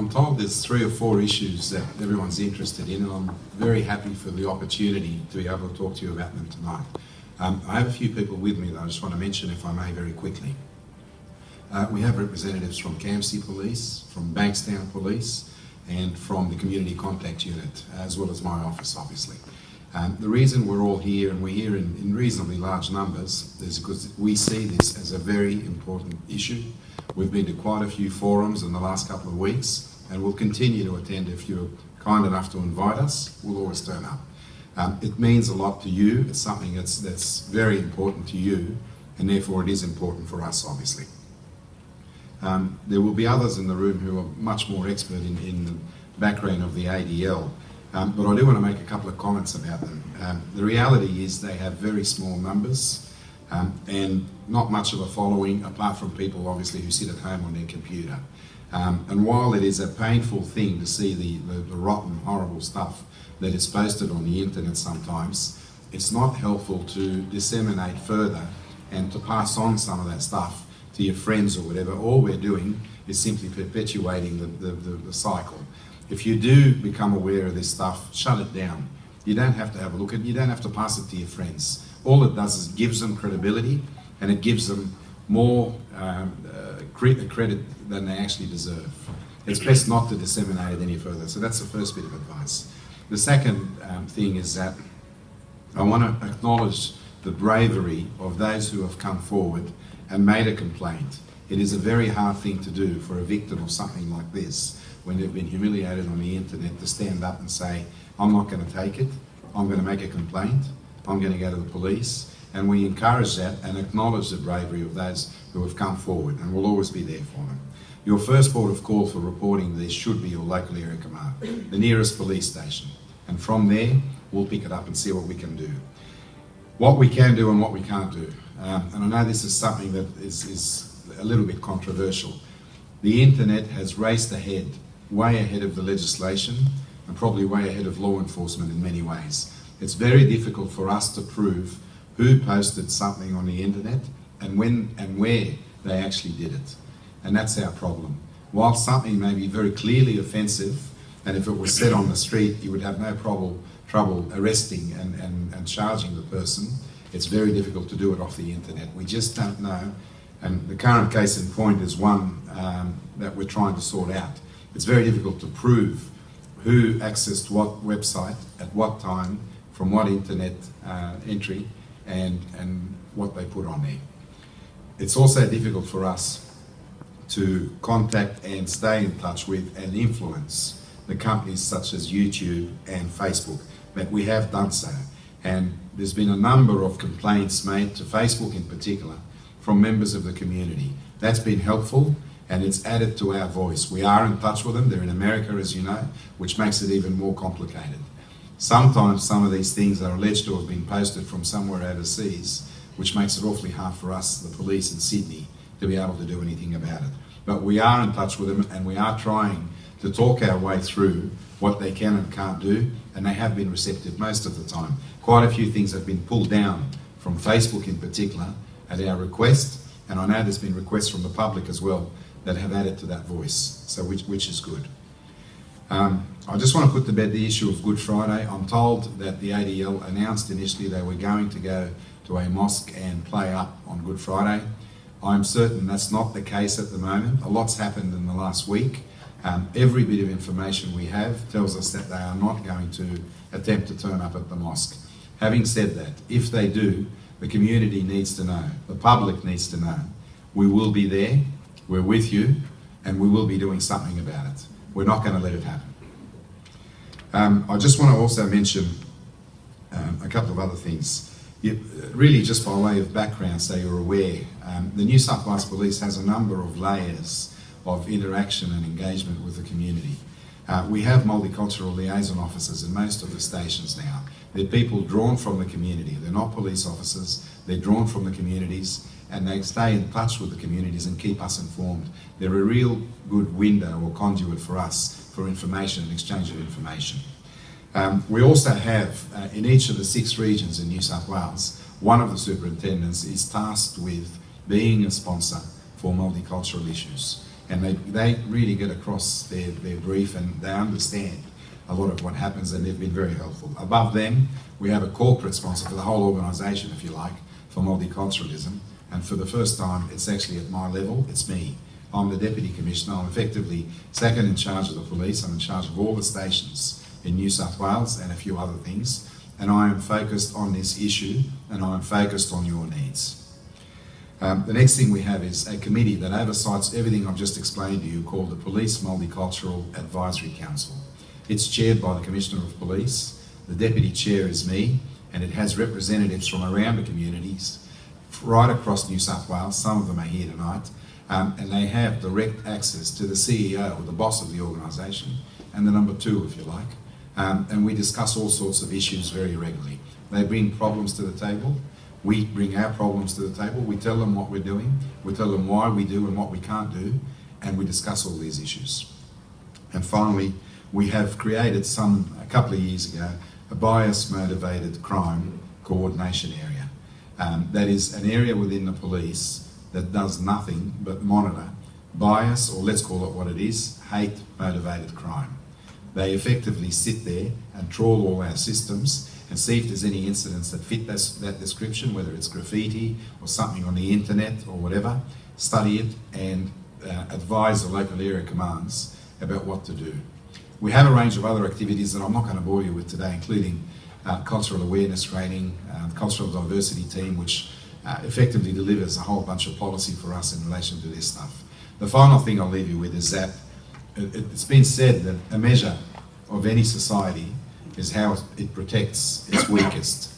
I'm told there's 3 or 4 issues that everyone's interested in, and I'm very happy for the opportunity to be able to talk to you about them tonight. I have a few people with me that I just want to mention, if I may, very quickly. We have representatives from Campsie Police, from Bankstown Police, and from the Community Contact Unit, as well as my office, obviously. The reason we're all here, and we're here in reasonably large numbers, is because we see this as a very important issue. We've been to quite a few forums in the last couple of weeks, and we'll continue to attend. If you're kind enough to invite us, we'll always turn up. It means a lot to you. It's something that's very important to you, and therefore it is important for us, obviously. There will be others in the room who are much more expert in the background of the ADL, but I do want to make a couple of comments about them. The reality is they have very small numbers and not much of a following, apart from people obviously who sit at home on their computer. And while it is a painful thing to see the rotten, horrible stuff that is posted on the internet sometimes, it's not helpful to disseminate further and to pass on some of that stuff to your friends or whatever. All we're doing is simply perpetuating the cycle. If you do become aware of this stuff, shut it down. You don't have to have a look at it, you don't have to pass it to your friends. All it does is gives them credibility, and it gives them more credit than they actually deserve. It's best not to disseminate it any further. So that's the first bit of advice. The second thing is that I want to acknowledge the bravery of those who have come forward and made a complaint. It is a very hard thing to do for a victim of something like this, when they've been humiliated on the internet, to stand up and say, I'm not going to take it, I'm going to make a complaint, I'm going to go to the police. And we encourage that and acknowledge the bravery of those who have come forward, and we'll always be there for them. Your first port of call for reporting this should be your local area command, the nearest police station. And from there, we'll pick it up and see what we can do. What we can do and what we can't do. And I know this is something that is a little bit controversial. The internet has raced ahead, way ahead of the legislation, and probably way ahead of law enforcement in many ways. It's very difficult for us to prove who posted something on the internet and when and where they actually did it. And that's our problem. While something may be very clearly offensive, and if it was said on the street, you would have no trouble arresting and charging the person, it's very difficult to do it off the internet. We just don't know. And the current case in point is one that we're trying to sort out. It's very difficult to prove who accessed what website, at what time, from what internet entry, and what they put on there. It's also difficult for us to contact and stay in touch with and influence the companies such as YouTube and Facebook, but we have done so. And there's been a number of complaints made to Facebook in particular from members of the community. That's been helpful, and it's added to our voice. We are in touch with them. They're in America, as you know, which makes it even more complicated. Sometimes some of these things are alleged to have been posted from somewhere overseas, which makes it awfully hard for us, the police in Sydney, to be able to do anything about it. But we are in touch with them, and we are trying to talk our way through what they can and can't do, and they have been receptive most of the time. Quite a few things have been pulled down from Facebook in particular at our request, and I know there's been requests from the public as well that have added to that voice, so which is good. I just want to put to bed the issue of Good Friday. I'm told that the ADL announced initially they were going to go to a mosque and play up on Good Friday. I'm certain that's not the case at the moment. A lot's happened in the last week. Every bit of information we have tells us that they are not going to attempt to turn up at the mosque. Having said that, if they do, the community needs to know, the public needs to know, we will be there, we're with you, and we will be doing something about it. We're not going to let it happen. I just want to also mention a couple of other things. Really just by way of background, so you're aware, the New South Wales Police has a number of layers of interaction and engagement with the community. We have multicultural liaison officers in most of the stations now. They're people drawn from the community. They're not police officers. They're drawn from the communities, and they stay in touch with the communities and keep us informed. They're a real good window or conduit for us for information and exchange of information. We also have, in each of the 6 regions in New South Wales, one of the superintendents is tasked with being a sponsor for multicultural issues. And they really get across their brief, and they understand a lot of what happens, and they've been very helpful. Above them, we have a corporate sponsor for the whole organisation, if you like, for multiculturalism. And for the first time, it's actually at my level, it's me. I'm the Deputy Commissioner. I'm effectively second in charge of the police. I'm in charge of all the stations in New South Wales and a few other things. And I am focused on this issue, and I am focused on your needs. The next thing we have is a committee that oversights everything I've just explained to you, called the Police Multicultural Advisory Council. It's chaired by the Commissioner of Police. The Deputy Chair is me, and it has representatives from around the communities right across New South Wales. Some of them are here tonight, and they have direct access to the CEO, or the boss of the organisation, and the number two, if you like. And we discuss all sorts of issues very regularly. They bring problems to the table. We bring our problems to the table. We tell them what we're doing. We tell them why we do and what we can't do, and we discuss all these issues. And finally, we have created a couple of years ago, a bias-motivated crime coordination area. That is an area within the police that does nothing but monitor bias, or let's call it what it is, hate-motivated crime. They effectively sit there and trawl all our systems and see if there's any incidents that fit that description, whether it's graffiti or something on the internet or whatever, study it and advise the local area commands about what to do. We have a range of other activities that I'm not going to bore you with today, including cultural awareness training, cultural diversity team, which effectively delivers a whole bunch of policy for us in relation to this stuff. The final thing I'll leave you with is that it's been said that a measure of any society is how it protects its weakest.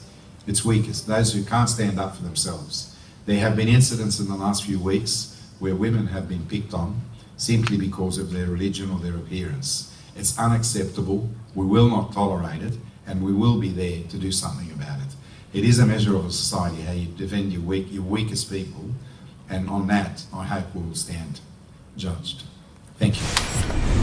Its weakest, those who can't stand up for themselves. There have been incidents in the last few weeks where women have been picked on simply because of their religion or their appearance. It's unacceptable, we will not tolerate it, and we will be there to do something about it. It is a measure of a society, how you defend your weakest people, and on that, I hope we will stand judged. Thank you.